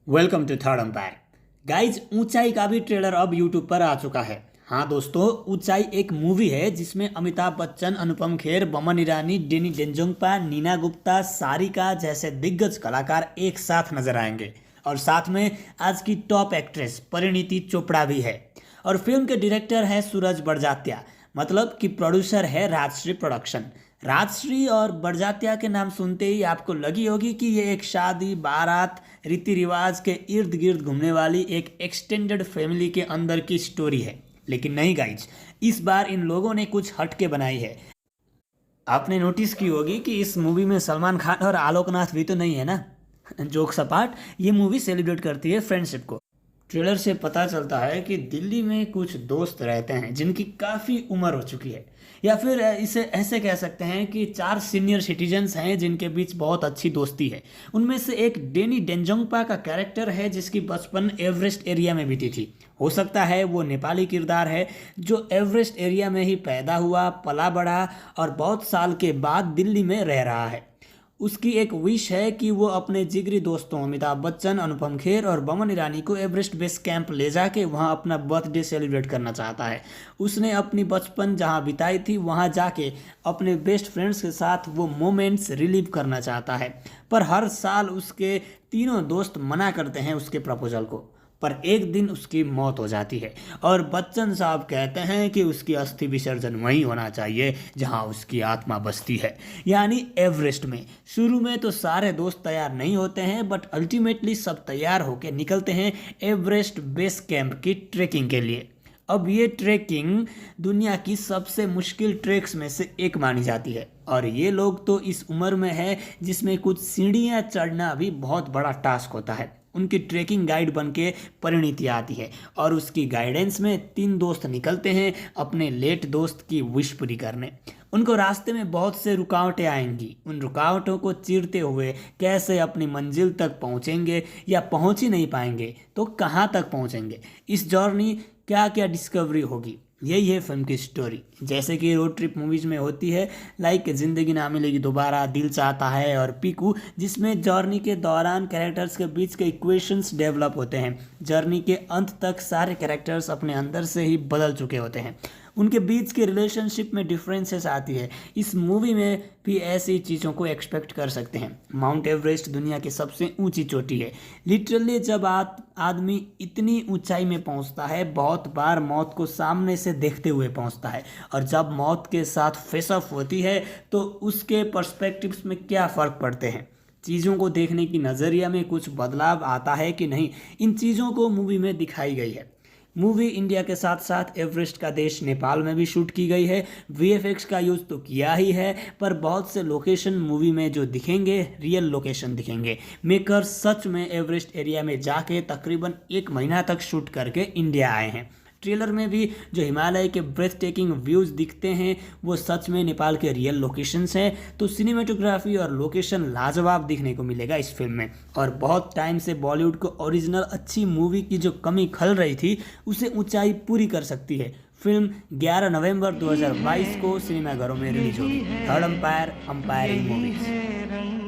Welcome to third umpire. Guys, ऊंचाई का भी ट्रेलर अब यूट्यूब पर आ चुका है। हाँ दोस्तों, ऊंचाई एक मूवी है जिसमें अमिताभ बच्चन, अनुपम खेर, बमन ईरानी, डेनी डेंजोंगपा, नीना गुप्ता, सारिका जैसे दिग्गज कलाकार एक साथ नजर आएंगे। और साथ में आज की टॉप एक्ट्रेस परिणीति चोपड़ा भी है। और फिल्म के डायरेक्टर है सूरज बड़जात्या, मतलब कि प्रोड्यूसर है राजश्री प्रोडक्शन। राजश्री और बड़जात्या के नाम सुनते ही आपको लगी होगी कि ये एक शादी बारात रीति रिवाज के इर्द गिर्द घूमने वाली एक एक्सटेंडेड फैमिली के अंदर की स्टोरी है। लेकिन नहीं गाइज, इस बार इन लोगों ने कुछ हटके बनाई है। आपने नोटिस की होगी कि इस मूवी में सलमान खान और आलोकनाथ भी तो नहीं है ना। जोक्स अपार्ट, ये मूवी सेलिब्रेट करती है फ्रेंडशिप को। ट्रेलर से पता चलता है कि दिल्ली में कुछ दोस्त रहते हैं जिनकी काफ़ी उम्र हो चुकी है, या फिर इसे ऐसे कह सकते हैं कि 4 सीनियर सिटीजन्स हैं जिनके बीच बहुत अच्छी दोस्ती है। उनमें से एक डेनी डेंजोंगपा का कैरेक्टर है जिसकी बचपन एवरेस्ट एरिया में बीती थी। हो सकता है वो नेपाली किरदार है जो एवरेस्ट एरिया में ही पैदा हुआ, पला बढ़ा और बहुत साल के बाद दिल्ली में रह रहा है। उसकी एक विश है कि वो अपने जिगरी दोस्तों अमिताभ बच्चन, अनुपम खेर और बमन ईरानी को एवरेस्ट बेस कैंप ले जाके वहाँ अपना बर्थडे सेलिब्रेट करना चाहता है। उसने अपनी बचपन जहाँ बिताई थी वहाँ जाके अपने बेस्ट फ्रेंड्स के साथ वो मोमेंट्स रिलीव करना चाहता है। पर हर साल उसके तीनों दोस्त मना करते हैं उसके प्रपोजल को। पर एक दिन उसकी मौत हो जाती है और बच्चन साहब कहते हैं कि उसकी अस्थि विसर्जन वहीं होना चाहिए जहां उसकी आत्मा बसती है, यानी एवरेस्ट में। शुरू में तो सारे दोस्त तैयार नहीं होते हैं, बट अल्टीमेटली सब तैयार होकर निकलते हैं एवरेस्ट बेस कैंप की ट्रेकिंग के लिए। अब ये ट्रेकिंग दुनिया की सबसे मुश्किल ट्रैक्स में से एक मानी जाती है और ये लोग तो इस उम्र में है जिसमें कुछ सीढ़ियाँ चढ़ना भी बहुत बड़ा टास्क होता है। उनकी ट्रेकिंग गाइड बन के परिणीति आती है और उसकी गाइडेंस में 3 दोस्त निकलते हैं अपने लेट दोस्त की विश पूरी करने। उनको रास्ते में बहुत से रुकावटें आएंगी। उन रुकावटों को चीरते हुए कैसे अपनी मंजिल तक पहुंचेंगे, या पहुंच ही नहीं पाएंगे तो कहां तक पहुंचेंगे, इस जर्नी क्या क्या डिस्कवरी होगी, यही है फिल्म की स्टोरी। जैसे कि रोड ट्रिप मूवीज में होती है, लाइक जिंदगी ना मिलेगी दोबारा, दिल चाहता है और पीकू, जिसमें जर्नी के दौरान कैरेक्टर्स के बीच के इक्वेशंस डेवलप होते हैं। जर्नी के अंत तक सारे कैरेक्टर्स अपने अंदर से ही बदल चुके होते हैं। उनके बीच के रिलेशनशिप में डिफरेंसेस आती है। इस मूवी में भी ऐसी चीज़ों को एक्सपेक्ट कर सकते हैं। माउंट एवरेस्ट दुनिया की सबसे ऊंची चोटी है। लिटरली जब आदमी इतनी ऊंचाई में पहुंचता है, बहुत बार मौत को सामने से देखते हुए पहुंचता है, और जब मौत के साथ फेस ऑफ होती है तो उसके पर्सपेक्टिव्स में क्या फ़र्क पड़ते हैं, चीज़ों को देखने की नज़रिया में कुछ बदलाव आता है कि नहीं, इन चीज़ों को मूवी में दिखाई गई है। मूवी इंडिया के साथ साथ एवरेस्ट का देश नेपाल में भी शूट की गई है। वीएफएक्स का यूज़ तो किया ही है, पर बहुत से लोकेशन मूवी में जो दिखेंगे रियल लोकेशन दिखेंगे। मेकर सच में एवरेस्ट एरिया में जाके तकरीबन 1 महीना तक शूट करके इंडिया आए हैं। ट्रेलर में भी जो हिमालय के ब्रेथ टेकिंग व्यूज़ दिखते हैं वो सच में नेपाल के रियल लोकेशंस हैं। तो सिनेमेटोग्राफी और लोकेशन लाजवाब दिखने को मिलेगा इस फिल्म में। और बहुत टाइम से बॉलीवुड को ओरिजिनल अच्छी मूवी की जो कमी खल रही थी उसे ऊंचाई पूरी कर सकती है। फिल्म 11 नवंबर 2022 को सिनेमाघरों में रिलीज होगी। Third umpire, umpiring movies.